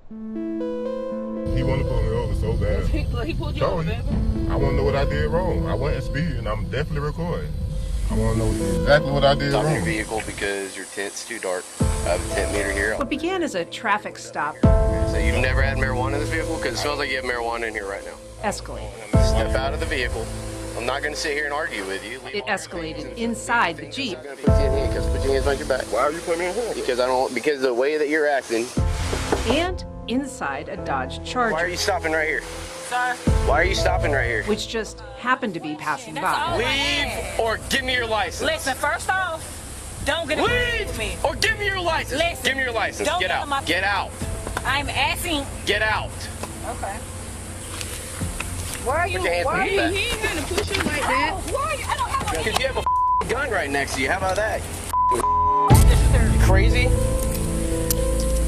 He wanted to pull me over so bad. He pulled you over, baby. I want to know what I did wrong. I wasn't speeding. I'm definitely recording. I want to know exactly what I did wrong. Stop your vehicle because your tint's too dark. I have a tint meter here. What began as a traffic stop So you've never had marijuana in this vehicle? Because it smells like you have marijuana in here right now. escalated. Step out of the vehicle. I'm not going to sit here and argue with you. It escalated inside the Jeep. I'm going to put you in handcuffs. Put your hands behind your back. Why are you putting me in here? Because of the way that you're acting. And inside a Dodge Charger. Why are you stopping right here? Sir. Why are you stopping right here? Which just happened to be passing That's all. by. Leave or give me your license. Listen, first off, don't get Leave with me. or give me your license. Listen, give me your license. don't Get get out. on my- Get out. I'm asking. Get out. Okay. Why are you? Put your hands Why are behind you? your back. He ain't gonna push you like that. Why are you? I don't have a. Because you have a gun right next to you. How about that? Sir, You crazy?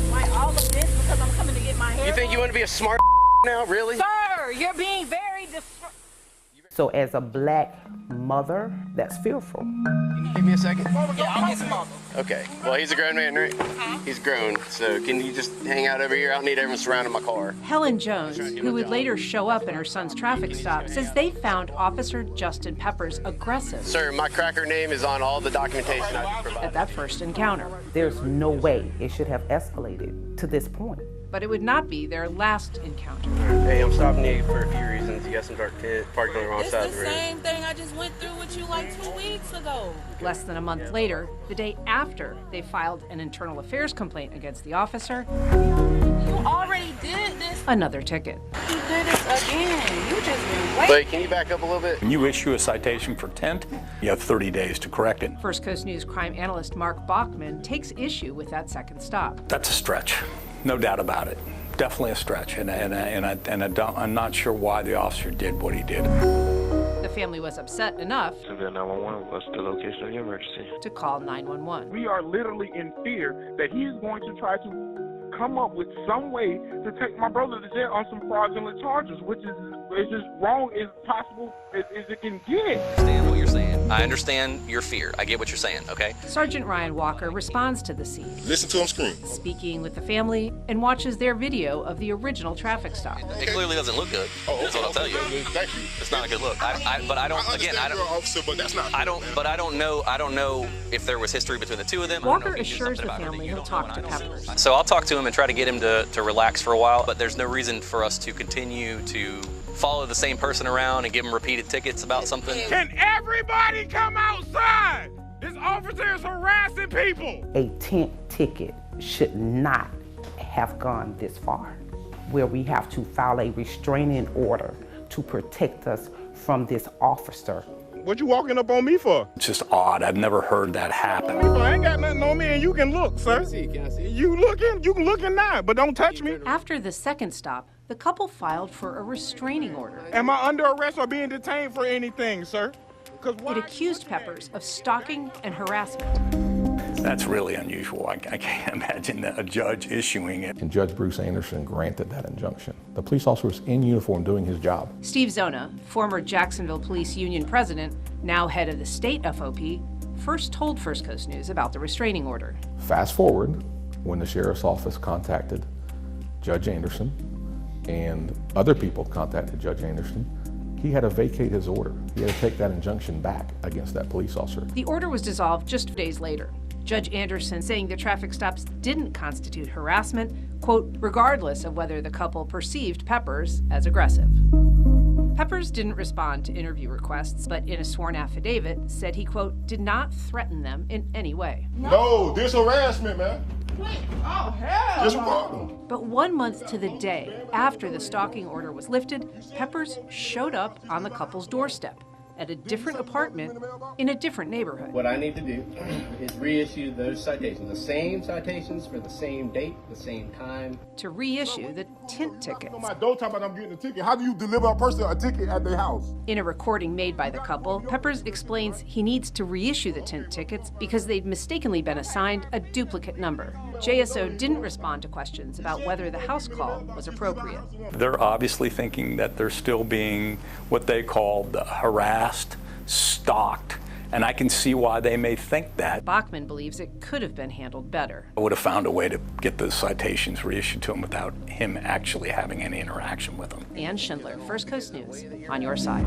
why all of this? Because I'm coming to get my hair. You think you want to be a smart now? Really? Sir, you're being very. So as a black mother, that's fearful. Give me a second. Yeah, I'll get some more. Okay. Well, he's a grown man, right? He's grown. So can you just hang out over here? I don't need everyone surrounding my car. Helen Jones, who would later show up in her son's traffic stop, says they found Officer Justin Peppers aggressive Sir, my cracker name is on all the documentation I at provided. that first encounter. There's no way it should have escalated to this point. But it would not be their last encounter. Hey, I'm stopping you for a few reasons. You got some dark tint, parked on the wrong It's side the of the road. same thing I just went through with you like 2 weeks ago. Less than a month later, the day after they filed an internal affairs complaint against the officer, You already did this. another ticket. You did this again. You just been waiting. Wait, can you back up a little bit? When you issue a citation for tint, you have 30 days to correct it. First Coast News crime analyst Mark Bachman takes issue with that second stop. That's a stretch, no doubt about it. Definitely a stretch, and I'm not sure why the officer did what he did. The family was upset enough Civil 911, what's the location of your emergency? to call 911. We are literally in fear that he is going to try to come up with some way to take my brother to jail on some fraudulent charges, which is as wrong as possible as it can get. I understand what you're saying. I understand your fear. I get what you're saying, okay? Sergeant Ryan Walker responds to the scene, Listen to him scream. speaking with the family, and watches their video of the original traffic stop. It clearly doesn't look good. That's what I'll tell you. Thank you. It's not a good look. But I don't. Again, I you're an don't. officer, but that's not. I don't. But I don't know. I don't know if there was history between the two of them. I don't know Walker if he did assures something the about her that family you he'll don't know talk and to I don't. Peppers. So I'll talk to him and try to get him to relax for a while. But there's no reason for us to continue to follow the same person around and give him repeated tickets about something. Can everybody come outside? This officer is harassing people. A tint ticket should not have gone this far, where we have to file a restraining order to protect us from this officer. What you walking up on me for? It's just odd. I've never heard that happen. I ain't got nothing on me, and you can look, sir. Can I see? You looking? You can look in now, but don't touch me. After the second stop, the couple filed for a restraining order. Am I under arrest or being detained for anything, sir? It accused Peppers of stalking and harassment. That's really unusual. I can't imagine a judge issuing it. And Judge Bruce Anderson granted that injunction. The police officer was in uniform doing his job. Steve Zona, former Jacksonville Police Union president, now head of the state FOP, first told First Coast News about the restraining order. Fast forward, when the sheriff's office contacted Judge Anderson and other people contacted Judge Anderson, he had to vacate his order. He had to take that injunction back against that police officer. The order was dissolved just days later. Judge Anderson saying the traffic stops didn't constitute harassment, quote, regardless of whether the couple perceived Peppers as aggressive. Peppers didn't respond to interview requests, but in a sworn affidavit said he, quote, did not threaten them in any way. No, this harassment, man. Oh, hell. Disregard him. But 1 month to the day after the stalking order was lifted, Peppers showed up on the couple's doorstep at a different apartment in a different neighborhood. What I need to do is reissue those citations, the same citations for the same date, the same time. To reissue the tint tickets. My door talking about I'm getting a ticket. How do you deliver a person a ticket at their house? In a recording made by the couple, Peppers explains he needs to reissue the tint tickets because they'd mistakenly been assigned a duplicate number. JSO didn't respond to questions about whether the house call was appropriate. They're obviously thinking that they're still being what they called harassed, stalked, And I can see why they may think that. Bachman believes it could have been handled better. I would have found a way to get those citations reissued to him without him actually having any interaction with them. Ann Schindler, First Coast News, on your side.